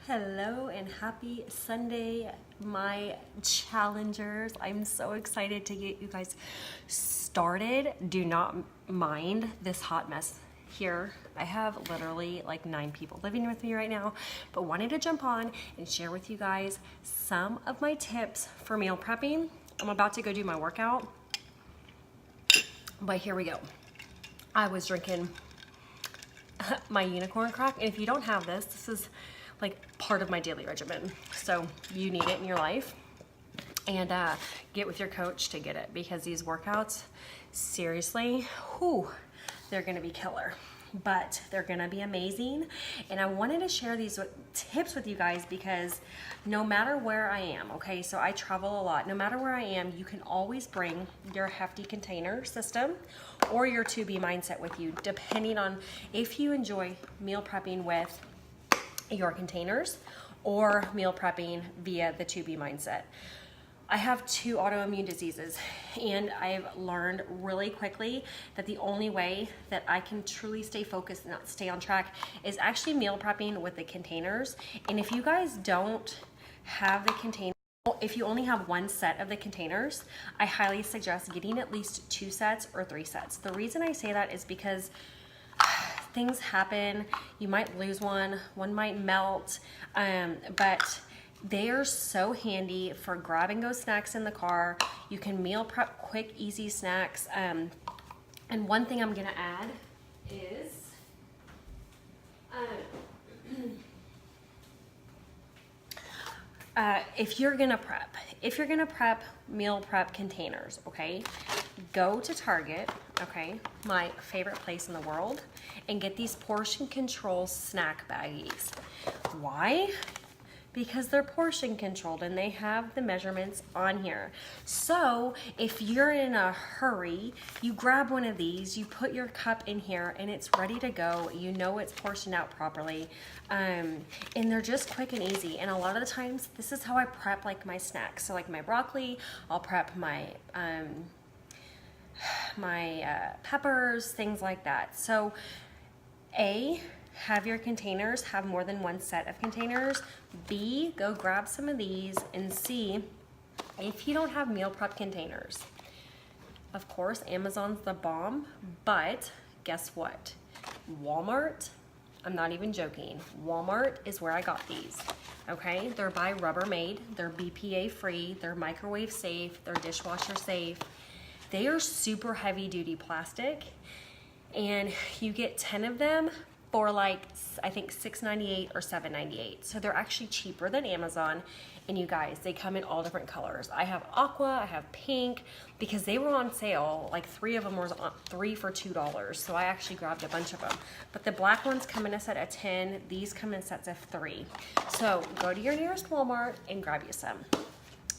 Hello and happy Sunday, my challengers. I'm so excited to get you guys started. Do not mind this hot mess here. I have literally like 9 people living with me right now, but wanted to jump on and share with you guys some of my tips for meal prepping. I'm about to go do my workout, but here we go. I was drinking my unicorn crack, and if you don't have this, this is like part of my daily regimen, so you need it in your life. And get with your coach to get it, because these workouts, seriously, they're gonna be killer, but they're gonna be amazing. And I wanted to share these tips with you guys because no matter where I am, okay, so I travel a lot, no matter where I am, you can always bring your hefty container system or your 2B mindset with you, depending on if you enjoy meal prepping with your containers or meal prepping via the 2B mindset. I have 2 autoimmune diseases, and I've learned really quickly that the only way that I can truly stay focused and not stay on track is actually meal prepping with the containers. And if you guys don't have the containers, if you only have 1 set of the containers, I highly suggest getting at least 2 sets or 3 sets. The reason I say that is because things happen. You might lose one might melt, but they are so handy for grab and go snacks in the car. You can meal prep quick, easy snacks. And one thing I'm gonna add is if you're gonna prep meal prep containers, okay, go to Target, okay, my favorite place in the world, and get these portion control snack baggies. Why? Because they're portion controlled and they have the measurements on here. So if you're in a hurry, you grab one of these, you put your cup in here, and it's ready to go. You know it's portioned out properly. And they're just quick and easy. And a lot of the times, this is how I prep like my snacks. So like my broccoli, I'll prep my peppers, things like that. So have your containers have more than 1 set of containers. B, go grab some of these. And C, if you don't have meal prep containers, of course, Amazon's the bomb, but guess what? Walmart, I'm not even joking, Walmart is where I got these, okay? They're by Rubbermaid, they're BPA free, they're microwave safe, they're dishwasher safe. They are super heavy duty plastic, and you get 10 of them for like, I think $6.98 or $7.98. So they're actually cheaper than Amazon. And you guys, they come in all different colors. I have aqua, I have pink, because they were on sale. Like 3 of them were 3 for $2. So I actually grabbed a bunch of them. But the black ones come in a set of 10. These come in sets of 3. So go to your nearest Walmart and grab you some.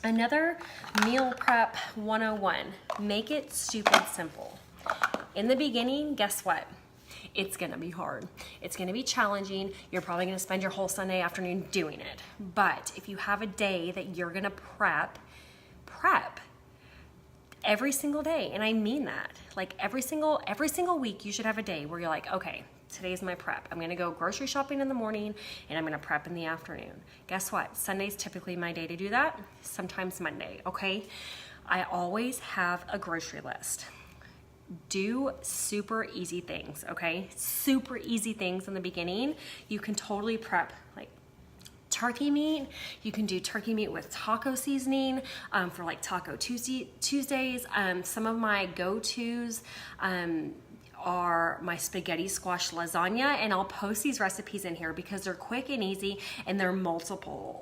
Another meal prep 101, make it stupid simple. In the beginning, guess what? It's gonna be hard. It's gonna be challenging. You're probably gonna spend your whole Sunday afternoon doing it. But if you have a day that you're gonna prep every single day, and I mean that. Like every single week, you should have a day where you're like, okay, today's my prep. I'm gonna go grocery shopping in the morning, and I'm gonna prep in the afternoon. Guess what? Sunday's typically my day to do that. Sometimes Monday, okay? I always have a grocery list. Do super easy things, okay? Super easy things in the beginning. You can totally prep like turkey meat. You can do turkey meat with taco seasoning for like Taco Tuesdays. Some of my go-tos are my spaghetti squash lasagna, and I'll post these recipes in here because they're quick and easy, and they're multiple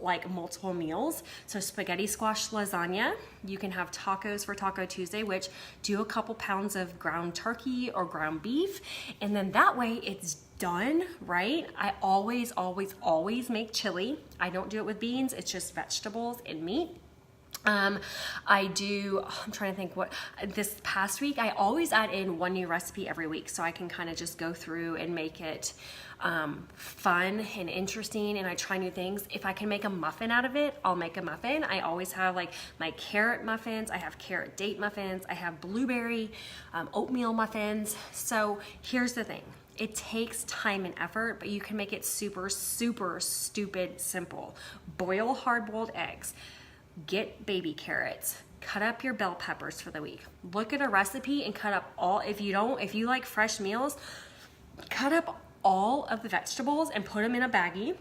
meals. So spaghetti squash lasagna, you can have tacos for Taco Tuesday, which do a couple pounds of ground turkey or ground beef, and then that way it's done, right? I always make chili. I don't do it with beans, it's just vegetables and meat. I'm trying to think this past week, I always add in 1 new recipe every week, so I can kind of just go through and make it fun and interesting, and I try new things. If I can make a muffin out of it, I'll make a muffin. I always have like my carrot muffins, I have carrot date muffins, I have blueberry oatmeal muffins. So here's the thing. It takes time and effort, but you can make it super, super stupid simple. Boil hard-boiled eggs. Get baby carrots. Cut up your bell peppers for the week. Look at a recipe and cut up all, if you like fresh meals, cut up all of the vegetables and put them in a baggie.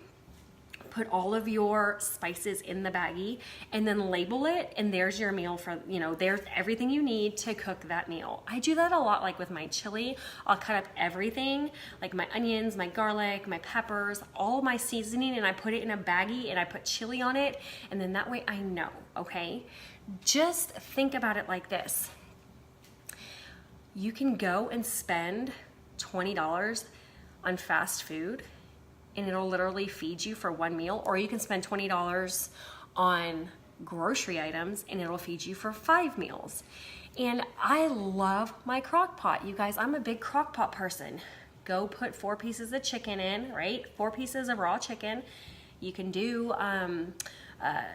Put all of your spices in the baggie and then label it, and there's your meal for, there's everything you need to cook that meal. I do that a lot, like with my chili. I'll cut up everything, like my onions, my garlic, my peppers, all my seasoning, and I put it in a baggie and I put chili on it, and then that way I know, okay? Just think about it like this. You can go and spend $20 on fast food and it'll literally feed you for one meal, or you can spend $20 on grocery items and it'll feed you for 5 meals. And I love my crock pot. You guys, I'm a big crock pot person. Go put 4 pieces of chicken in, right? 4 pieces of raw chicken. You can do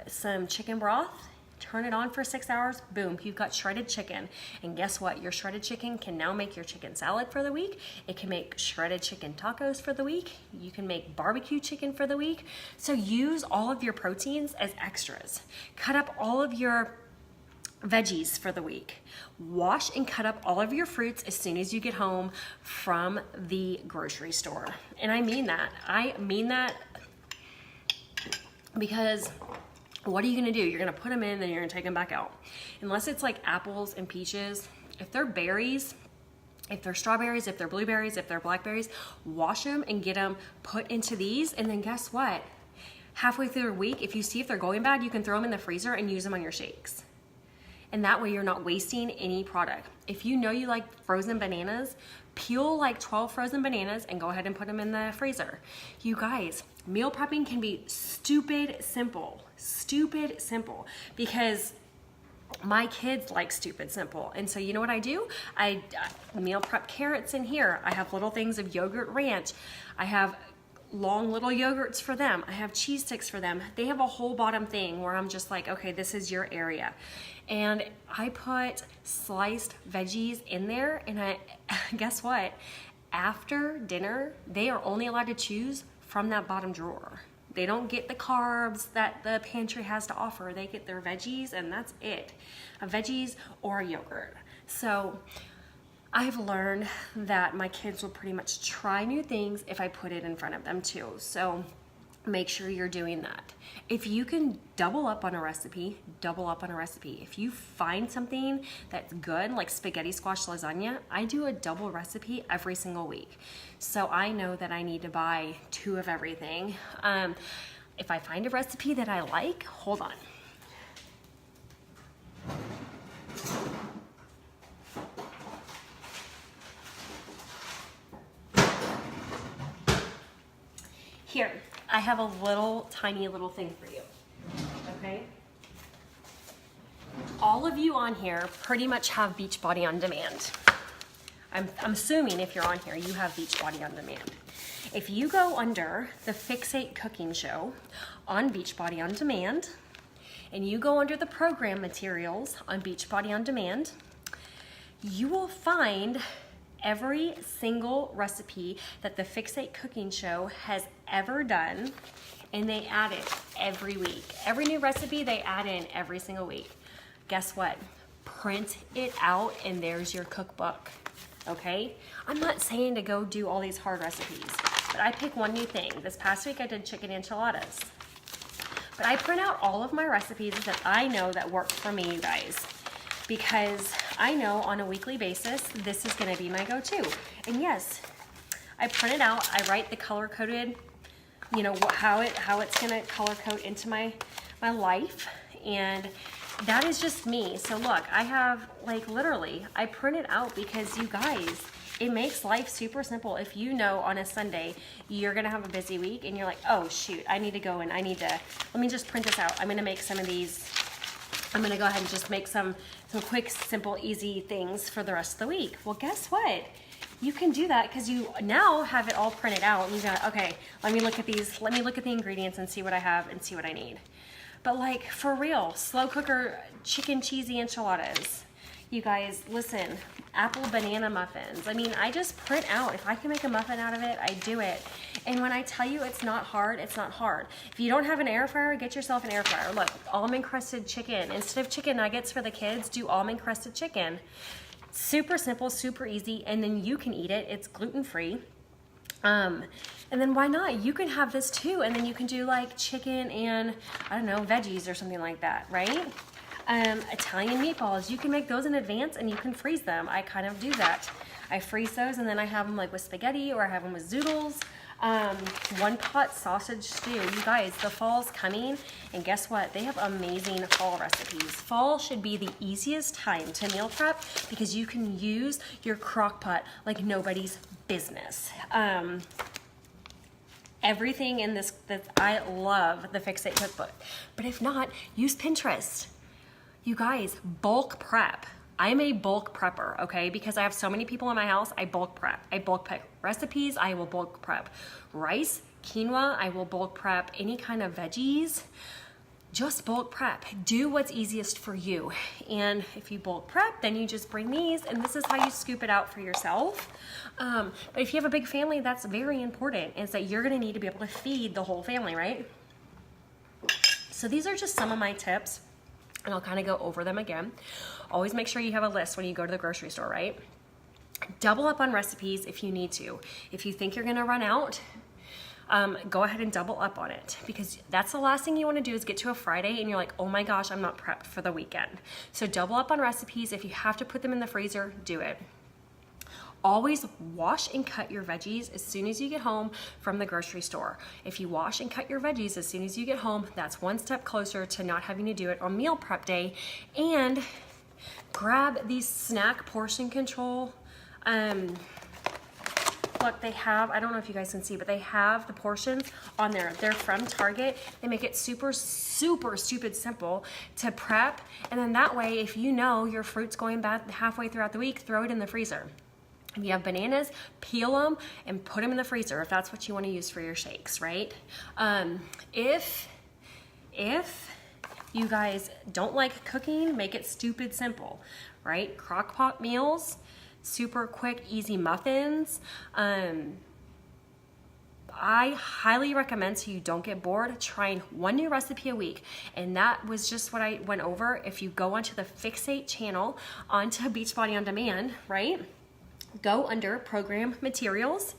some chicken broth. Turn it on for 6 hours, boom, you've got shredded chicken. And guess what? Your shredded chicken can now make your chicken salad for the week. It can make shredded chicken tacos for the week. You can make barbecue chicken for the week. So use all of your proteins as extras. Cut up all of your veggies for the week. Wash and cut up all of your fruits as soon as you get home from the grocery store. And I mean that. Because what are you gonna do? You're gonna put them in, then you're gonna take them back out. Unless it's like apples and peaches. If they're berries, if they're strawberries, if they're blueberries, if they're blackberries, wash them and get them put into these. And then guess what? Halfway through the week, if you see if they're going bad, you can throw them in the freezer and use them on your shakes. And that way you're not wasting any product. If you know you like frozen bananas, peel like 12 frozen bananas and go ahead and put them in the freezer. You guys, meal prepping can be stupid simple, because my kids like stupid simple. And so you know what I do? I meal prep carrots in here. I have little things of yogurt ranch. I have long little yogurts for them. I have cheese sticks for them. They have a whole bottom thing where I'm just like, okay, this is your area. And I put sliced veggies in there, and guess what? After dinner, they are only allowed to choose from that bottom drawer. They don't get the carbs that the pantry has to offer. They get their veggies, and that's it. Veggies or yogurt. So I've learned that my kids will pretty much try new things if I put it in front of them too. So make sure you're doing that. If you can double up on a recipe, double up on a recipe. If you find something that's good, like spaghetti squash lasagna, I do a double recipe every single week. So I know that I need to buy 2 of everything. If I find a recipe that I like, hold on. Here, I have a little tiny little thing for you, okay? All of you on here pretty much have Beachbody On Demand. I'm assuming if you're on here, you have Beachbody On Demand. If you go under the Fixate Cooking Show on Beachbody On Demand, and you go under the program materials on Beachbody On Demand, you will find every single recipe that the Fixate Cooking Show has ever done, and they add it every week. Every new recipe they add in every single week. Guess what? Print it out, and there's your cookbook, okay? I'm not saying to go do all these hard recipes, but I pick one new thing. This past week I did chicken enchiladas. But I print out all of my recipes that I know that work for me, you guys, because I know on a weekly basis, this is gonna be my go-to. And yes, I print it out, I write the color-coded, you know, how it's gonna color-code into my life, and that is just me. So look, I have, like, literally, I print it out because you guys, it makes life super simple. If you know on a Sunday, you're gonna have a busy week, and you're like, oh shoot, I need to go and let me just print this out. I'm gonna make some of these. I'm gonna go ahead and just make some quick, simple, easy things for the rest of the week. Well, guess what? You can do that because you now have it all printed out, and you go, okay, let me look at these, let me look at the ingredients and see what I have and see what I need. But like, for real, slow cooker chicken cheesy enchiladas. You guys, listen, apple banana muffins. I mean, I just print out. If I can make a muffin out of it, I do it. And when I tell you it's not hard, it's not hard. If you don't have an air fryer, get yourself an air fryer. Look, almond crusted chicken. Instead of chicken nuggets for the kids, do almond crusted chicken. Super simple, super easy, and then you can eat it. It's gluten-free. And then why not? You can have this too, and then you can do like chicken and, I don't know, veggies or something like that, right? Italian meatballs, you can make those in advance and you can freeze them. I kind of do that. I freeze those and then I have them like with spaghetti, or I have them with zoodles. One pot sausage stew. You guys, the fall's coming, and guess what? They have amazing fall recipes. Fall should be the easiest time to meal prep because you can use your crock pot like nobody's business. Everything in this, I love the Fix It cookbook, but if not, use Pinterest. You guys, bulk prep. I'm a bulk prepper, okay? Because I have so many people in my house, I bulk prep. I bulk prep recipes, I will bulk prep rice, quinoa, I will bulk prep any kind of veggies. Just bulk prep. Do what's easiest for you. And if you bulk prep, then you just bring these, and this is how you scoop it out for yourself. But if you have a big family, that's very important, is that you're gonna need to be able to feed the whole family, right? So these are just some of my tips, and I'll kind of go over them again. Always make sure you have a list when you go to the grocery store, right? Double up on recipes if you need to. If you think you're gonna run out, go ahead and double up on it, because that's the last thing you wanna do is get to a Friday and you're like, oh my gosh, I'm not prepped for the weekend. So double up on recipes. If you have to put them in the freezer, do it. Always wash and cut your veggies as soon as you get home from the grocery store. If you wash and cut your veggies as soon as you get home, that's one step closer to not having to do it on meal prep day. And grab these snack portion control. Look, they have, I don't know if you guys can see, but they have the portions on there. They're from Target. They make it super, super stupid simple to prep. And then that way, if you know your fruit's going bad halfway throughout the week, throw it in the freezer. If you have bananas, peel them and put them in the freezer if that's what you want to use for your shakes, right? If you guys don't like cooking, make it stupid simple, right? Crock pot meals, super quick, easy muffins. I highly recommend, so you don't get bored, trying one new recipe a week. And that was just what I went over. If you go onto the Fixate channel, onto Beachbody On Demand, right? Go under program materials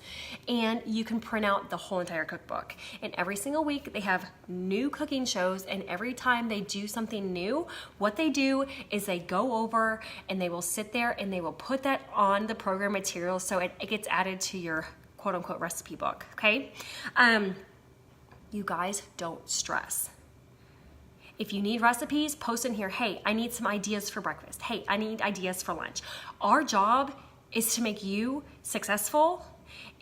and you can print out the whole entire cookbook. And every single week they have new cooking shows, and every time they do something new, what they do is they go over and they will sit there and they will put that on the program materials, so it gets added to your quote unquote recipe book, okay? You guys, don't stress. If you need recipes, post in here, hey, I need some ideas for breakfast. Hey, I need ideas for lunch. Our job is to make you successful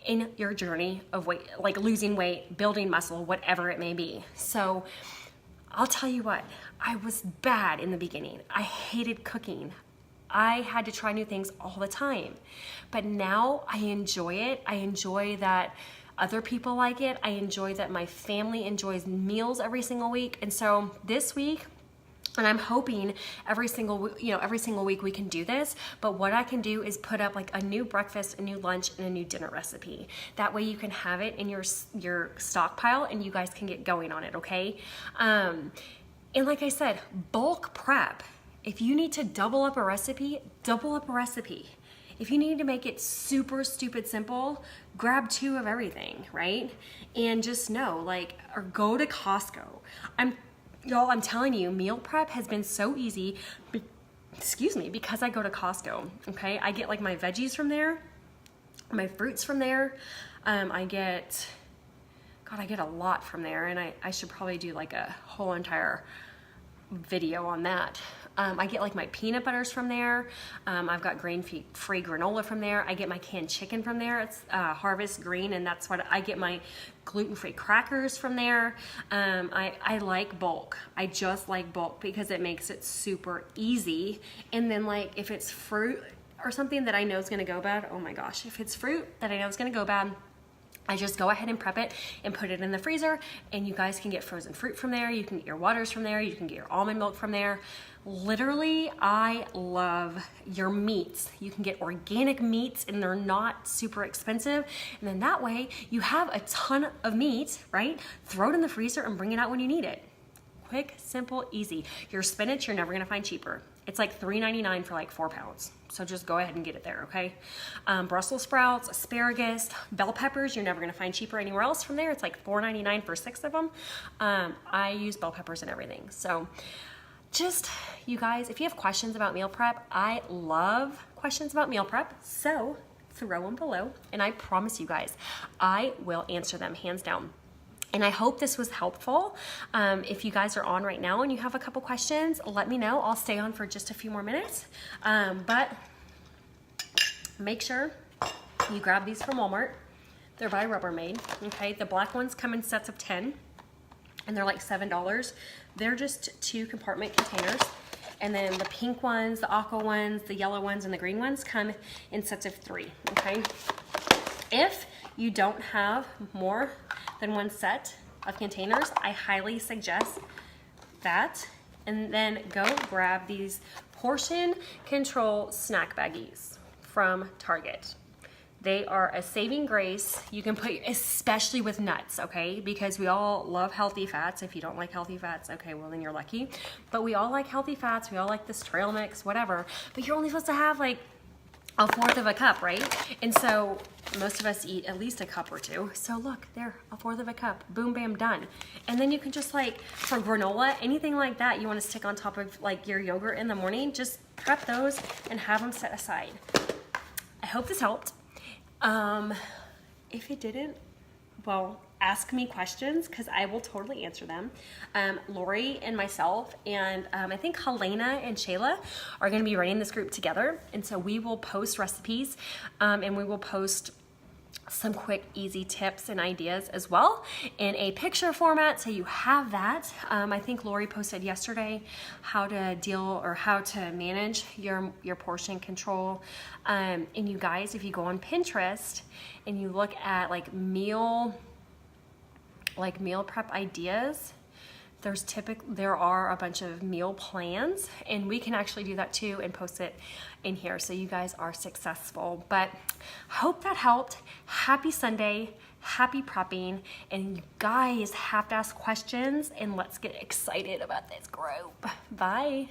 in your journey of weight, like losing weight, building muscle, whatever it may be. So I'll tell you what, I was bad in the beginning. I hated cooking. I had to try new things all the time. But now I enjoy it. I enjoy that other people like it. I enjoy that my family enjoys meals every single week. And so this week, and I'm hoping every single week we can do this, but what I can do is put up like a new breakfast, a new lunch, and a new dinner recipe. That way you can have it in your stockpile and you guys can get going on it, okay? And like I said, bulk prep. If you need to double up a recipe, double up a recipe. If you need to make it super stupid simple, grab 2 of everything, right? And just know, like, or go to Costco. Y'all, I'm telling you, meal prep has been so easy, because I go to Costco, okay? I get like my veggies from there, my fruits from there. I get a lot from there, and I should probably do like a whole entire video on that. I get like my peanut butters from there. I've got grain-free granola from there. I get my canned chicken from there. It's Harvest Green, and that's what I get my gluten-free crackers from there. I like bulk. I just like bulk because it makes it super easy. And then like if it's fruit or something that I know is gonna go bad, oh my gosh, if it's fruit that I know is gonna go bad, I just go ahead and prep it and put it in the freezer, and you guys can get frozen fruit from there. You can get your waters from there. You can get your almond milk from there. Literally, I love your meats. You can get organic meats and they're not super expensive. And then that way you have a ton of meat, right? Throw it in the freezer and bring it out when you need it. Quick, simple, easy. Your spinach, you're never gonna find cheaper. It's like $3.99 for like 4 pounds. So just go ahead and get it there, okay? Brussels sprouts, asparagus, bell peppers, you're never gonna find cheaper anywhere else from there. It's like $4.99 for 6 of them. I use bell peppers and everything. So just, you guys, if you have questions about meal prep, I love questions about meal prep. So throw them below and I promise you guys, I will answer them hands down. And I hope this was helpful. If you guys are on right now and you have a couple questions, let me know. I'll stay on for just a few more minutes. But make sure you grab these from Walmart. They're by Rubbermaid, okay? The black ones come in sets of 10 and they're like $7. They're just 2 compartment containers. And then the pink ones, the aqua ones, the yellow ones, and the green ones come in sets of 3, okay? If you don't have more than 1 set of containers, I highly suggest that. And then go grab these portion control snack baggies from Target. They are a saving grace. You can put, especially with nuts, okay? Because we all love healthy fats. If you don't like healthy fats, okay, well then you're lucky. But we all like healthy fats. We all like this trail mix, whatever. But you're only supposed to have like 1/4 of a cup, right? And so most of us eat at least a cup or 2. So look, there, 1/4 of a cup, boom, bam, done. And then you can just like, for granola, anything like that you wanna stick on top of like your yogurt in the morning, just prep those and have them set aside. I hope this helped. If it didn't, well, ask me questions because I will totally answer them. Lori and myself and I think Helena and Shayla are going to be running this group together. And so we will post recipes and we will post some quick, easy tips and ideas as well in a picture format. So you have that. I think Lori posted yesterday how to deal or how to manage your portion control. And you guys, if you go on Pinterest and you look at like meal prep ideas, there are a bunch of meal plans, and we can actually do that too and post it in here so you guys are successful. But hope that helped. Happy Sunday, happy prepping, and you guys have to ask questions and let's get excited about this group. Bye.